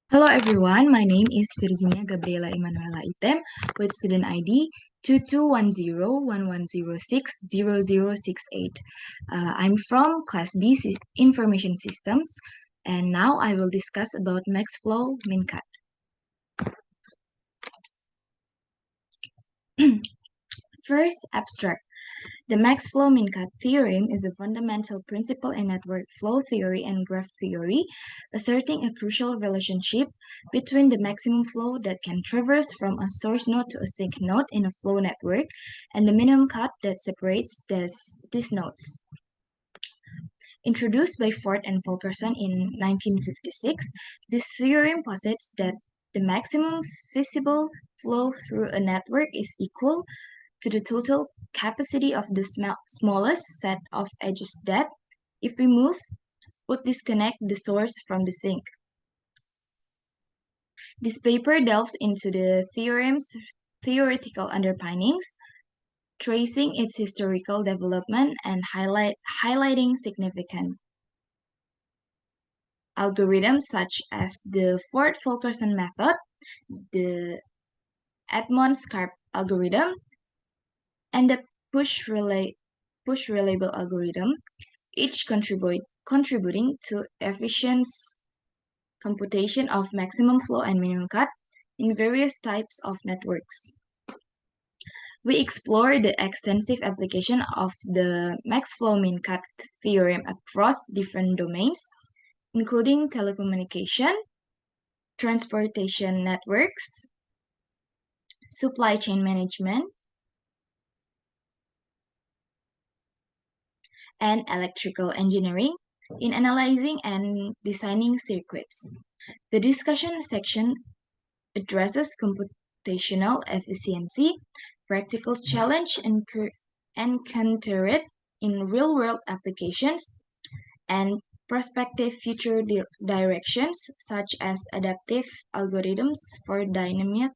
Hello everyone, my name is Virginia Gabriela Emanuela Item with student ID 221011060068. I'm from Class B Information Systems, and now I will discuss about MaxFlow MinCut. First, abstract. The Max-Flow Mincut theorem is a fundamental principle in network flow theory and graph theory, asserting a crucial relationship between the maximum flow that can traverse from a source node to a sink node in a flow network and the minimum cut that separates these nodes. Introduced by Ford and Fulkerson in 1956, this theorem posits that the maximum feasible flow through a network is equal to the total capacity of the smallest set of edges that, if removed, would disconnect the source from the sink. This paper delves into the theorem's theoretical underpinnings, tracing its historical development and highlighting significant algorithms such as the Ford-Fulkerson method, the Edmonds-Karp algorithm, and the push-reliable algorithm, each contributing to efficient computation of maximum flow and minimum cut in various types of networks. We explore the extensive application of the max flow min cut theorem across different domains, including telecommunication, transportation networks, supply chain management, and electrical engineering in analyzing and designing circuits. The discussion section addresses computational efficiency, practical challenge encountered in real-world applications, and prospective future directions such as adaptive algorithms for dynamic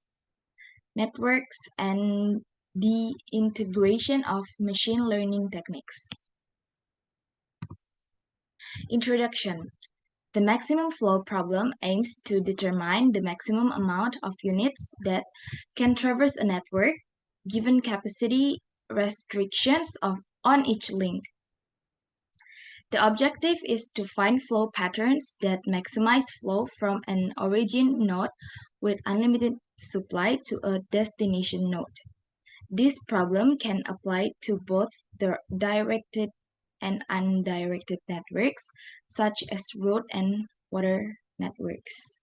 networks and the integration of machine learning techniques. Introduction. The maximum flow problem aims to determine the maximum amount of units that can traverse a network, given capacity restrictions on each link. The objective is to find flow patterns that maximize flow from an origin node with unlimited supply to a destination node. This problem can apply to both the directed and undirected networks, such as road and water networks.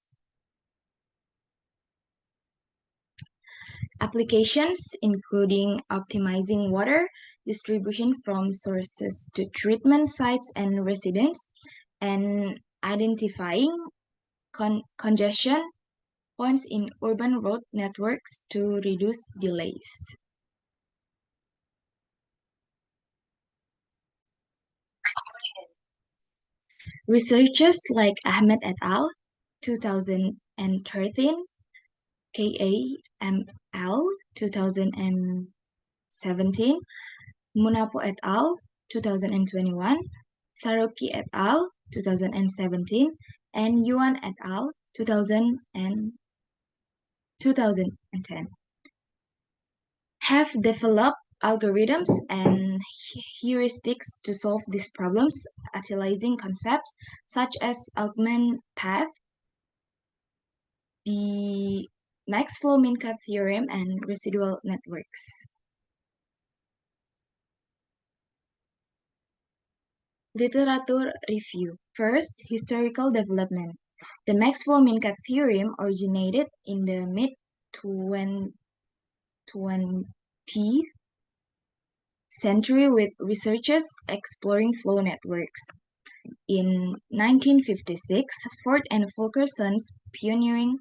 Applications including optimizing water distribution from sources to treatment sites and residents, and identifying congestion points in urban road networks to reduce delays. Researchers like Ahmed et al. 2013, KAML 2017, Munapo et al. 2021, Saruki et al. 2017, and Yuan et al. 2010 have developed algorithms and heuristics to solve these problems, utilizing concepts such as augment path, the max-flow min-cut theorem, and residual networks. Literature review. First, historical development. The max-flow min-cut theorem originated in the mid-20th century with researchers exploring flow networks. In 1956, Ford and Fulkerson's pioneering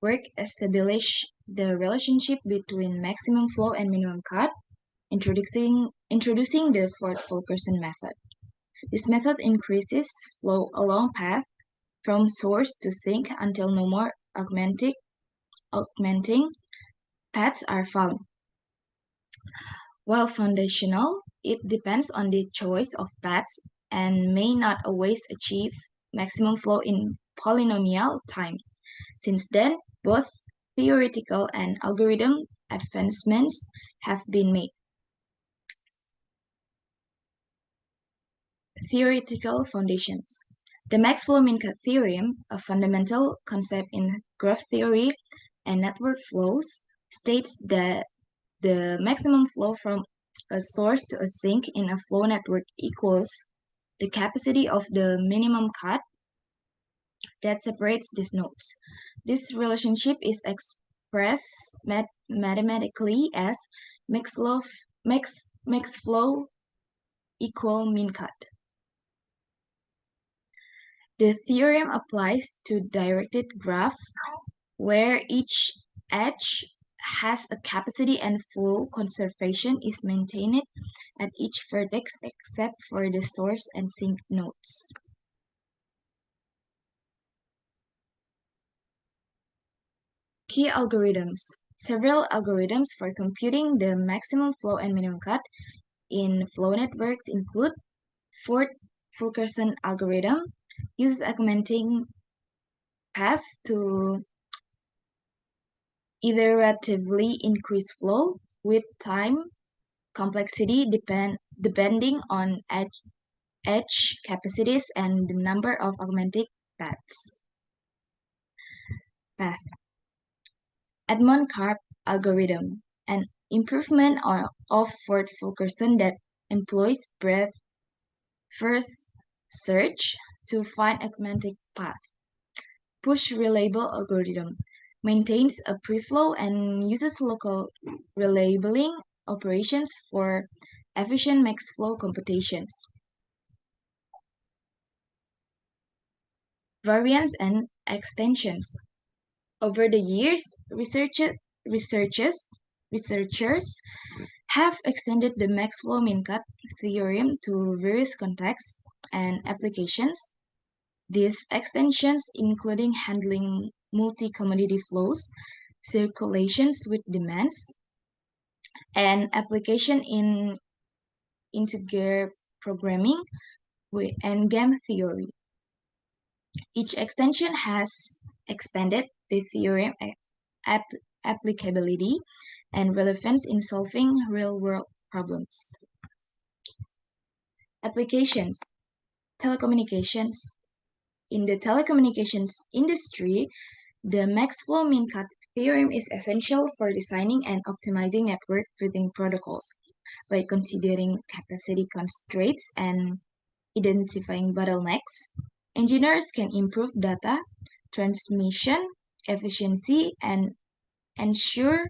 work established the relationship between maximum flow and minimum cut, introducing the Ford-Fulkerson method. This method increases flow along path from source to sink until no more augmenting paths are found. While foundational, it depends on the choice of paths and may not always achieve maximum flow in polynomial time. Since then, both theoretical and algorithm advancements have been made. Theoretical foundations. The Max-Flow-Min-Cut theorem, a fundamental concept in graph theory and network flows, states that the maximum flow from a source to a sink in a flow network equals the capacity of the minimum cut that separates these nodes. This relationship is expressed mathematically as max flow equal min cut. The theorem applies to directed graph where each edge has a capacity and flow conservation is maintained at each vertex except for the source and sink nodes. Key algorithms. Several algorithms for computing the maximum flow and minimum cut in flow networks include Ford-Fulkerson algorithm, uses augmenting path to iteratively increase flow with time complexity depending on edge capacities and the number of augmented paths. Edmond-Karp algorithm, an improvement of Ford-Fulkerson that employs breadth first search to find augmented path. Push reliable algorithm maintains a preflow and uses local relabeling operations for efficient max flow computations. Variants and extensions. Over the years, researchers have extended the max flow min cut theorem to various contexts and applications. These extensions, including handling multi-commodity flows, circulations with demands, and application in integer programming and game theory. Each extension has expanded the theorem applicability and relevance in solving real-world problems. Applications. Telecommunications. In the telecommunications industry, the max flow min cut theorem is essential for designing and optimizing network routing protocols. By considering capacity constraints and identifying bottlenecks, engineers can improve data transmission efficiency and ensure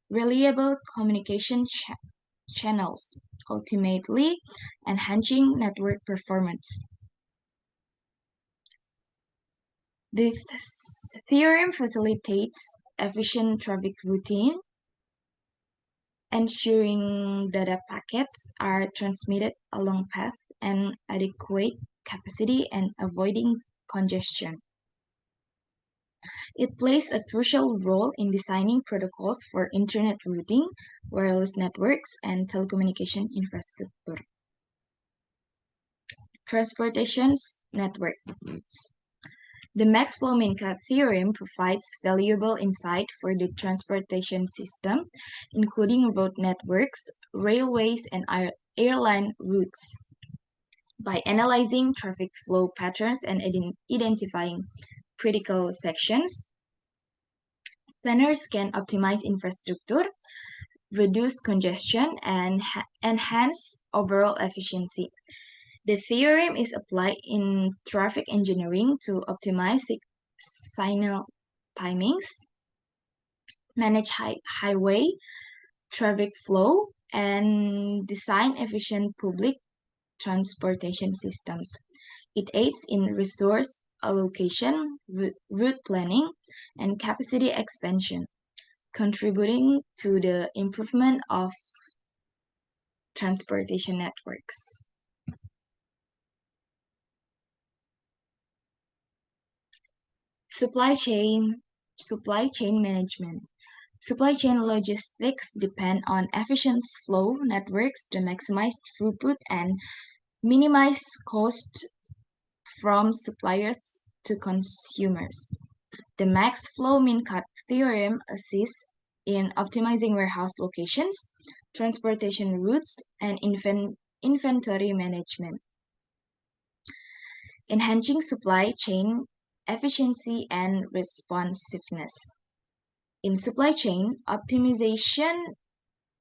reliable communication channels, ultimately enhancing network performance. This theorem facilitates efficient traffic routing, ensuring data packets are transmitted along path and adequate capacity and avoiding congestion. It plays a crucial role in designing protocols for internet routing, wireless networks, and telecommunication infrastructure. Transportation network. The max flow min cut theorem provides valuable insight for the transportation system, including road networks, railways, and airline routes. By analyzing traffic flow patterns and identifying critical sections, planners can optimize infrastructure, reduce congestion, and enhance overall efficiency. The theorem is applied in traffic engineering to optimize signal timings, manage highway traffic flow, and design efficient public transportation systems. It aids in resource allocation, route planning, and capacity expansion, contributing to the improvement of transportation networks. Supply chain management. Supply chain logistics depend on efficient flow networks to maximize throughput and minimize cost from suppliers to consumers. The max flow min cut theorem assists in optimizing warehouse locations, transportation routes, and inventory management, enhancing supply chain efficiency and responsiveness. In supply chain optimization,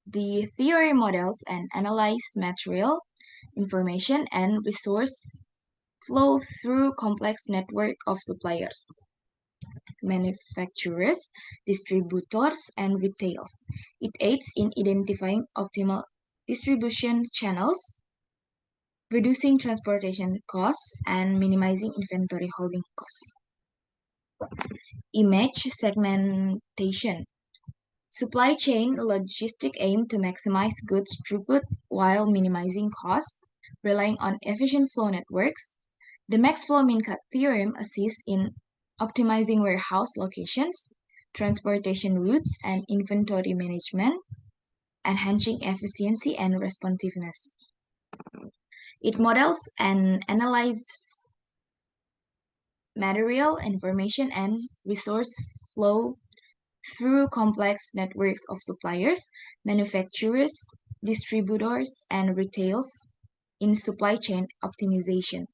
the theory models and analyze material, information, and resource flow through complex network of suppliers, manufacturers, distributors, and retailers. It aids in identifying optimal distribution channels, reducing transportation costs, and minimizing inventory holding costs. Image segmentation. Supply chain logistic aim to maximize goods throughput while minimizing costs, relying on efficient flow networks. The max flow min cut theorem assists in optimizing warehouse locations, transportation routes, and inventory management, enhancing efficiency and responsiveness. It models and analyzes material, information, and resource flow through complex networks of suppliers, manufacturers, distributors, and retailers in supply chain optimization.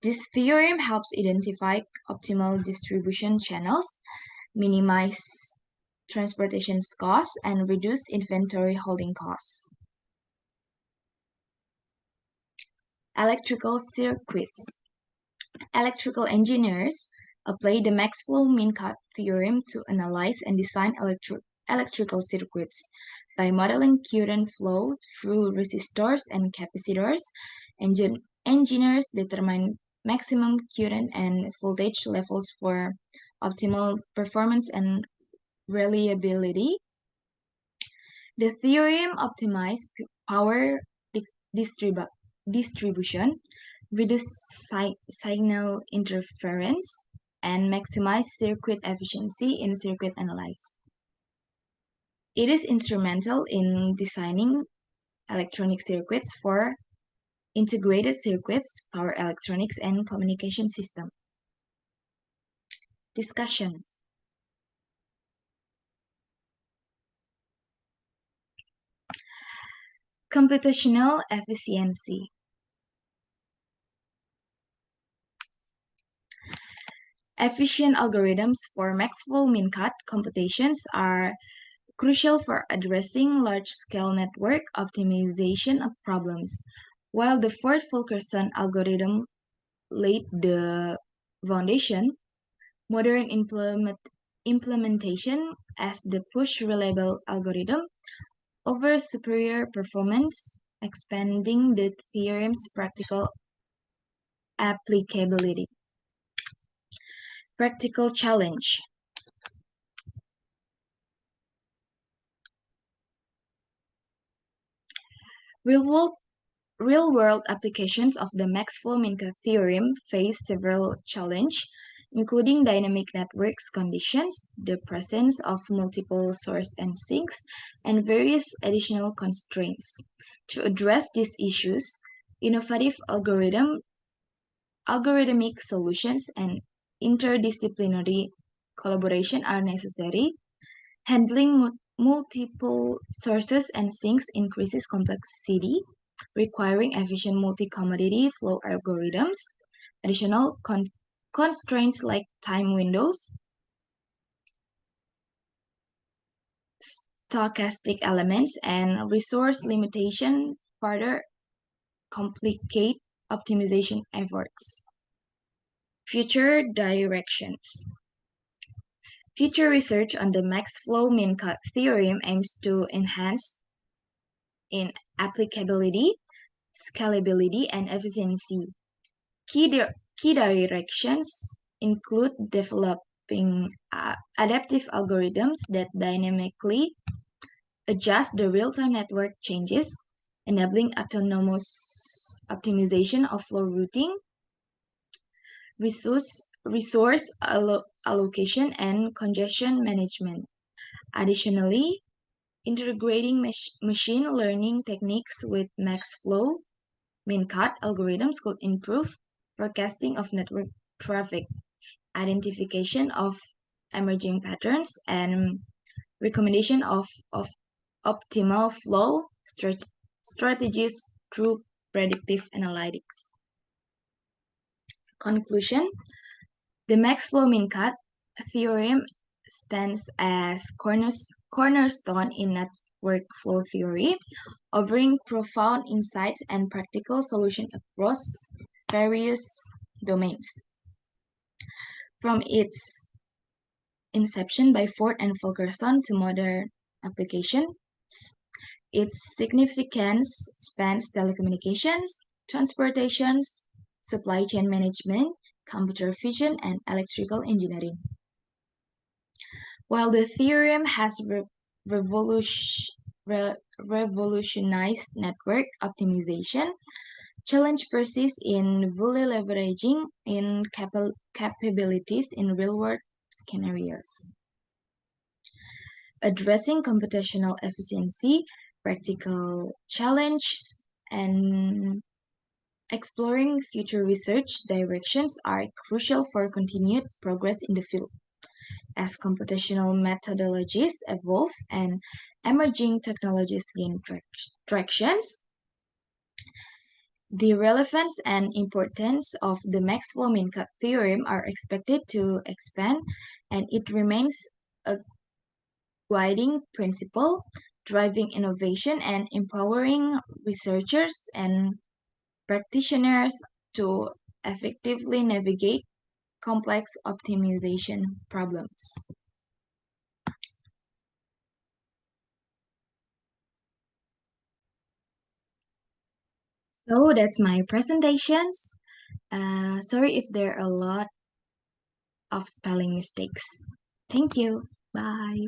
This theorem helps identify optimal distribution channels, minimize transportation costs, and reduce inventory holding costs. Electrical circuits. Electrical engineers apply the max flow min cut theorem to analyze and design electrical circuits. By modeling current flow through resistors and capacitors, engineers determine maximum current and voltage levels for optimal performance and reliability. The theorem optimizes power distribution, reduce signal interference, and maximize circuit efficiency in circuit analysis. It is instrumental in designing electronic circuits for integrated circuits, power electronics, and communication system. Discussion. Computational efficiency. Efficient algorithms for max flow min cut computations are crucial for addressing large-scale network optimization of problems. While the Ford-Fulkerson algorithm laid the foundation, modern implementation as the push-reliable algorithm offers superior performance, expanding the theorem's practical applicability. Practical challenge. Real-world applications of the max flow min cut theorem face several challenges, including dynamic networks conditions, the presence of multiple source and sinks, and various additional constraints. To address these issues, innovative algorithmic solutions and interdisciplinary collaboration are necessary. Handling multiple sources and sinks increases complexity, requiring efficient multi-commodity flow algorithms. Additional constraints like time windows, stochastic elements, and resource limitation further complicate optimization efforts. Future directions. Future research on the max flow min cut theorem aims to enhance in applicability, scalability, and efficiency. Key directions include developing adaptive algorithms that dynamically adjust the real-time network changes, enabling autonomous optimization of flow routing, resource allocation, and congestion management. Additionally, integrating machine learning techniques with max flow min cut algorithms could improve forecasting of network traffic. identification of emerging patterns, and recommendation of optimal flow strategies through predictive analytics. Conclusion: the max flow min cut theorem stands as cornerstone in network flow theory, offering profound insights and practical solutions across various domains. From its inception by Ford and Fulkerson to modern applications, its significance spans telecommunications, transportations, supply chain management, computer vision, and electrical engineering. While the theorem has revolutionized network optimization, challenge persists in fully leveraging in capabilities in real-world scenarios. Addressing computational efficiency, practical challenges, and exploring future research directions are crucial for continued progress in the field. As computational methodologies evolve and emerging technologies gain tractions, the relevance and importance of the Max-Flow-Min-Cut theorem are expected to expand, and it remains a guiding principle, driving innovation and empowering researchers and practitioners to effectively navigate complex optimization problems. So that's my presentations. Sorry if there are a lot of spelling mistakes. Thank you. Bye.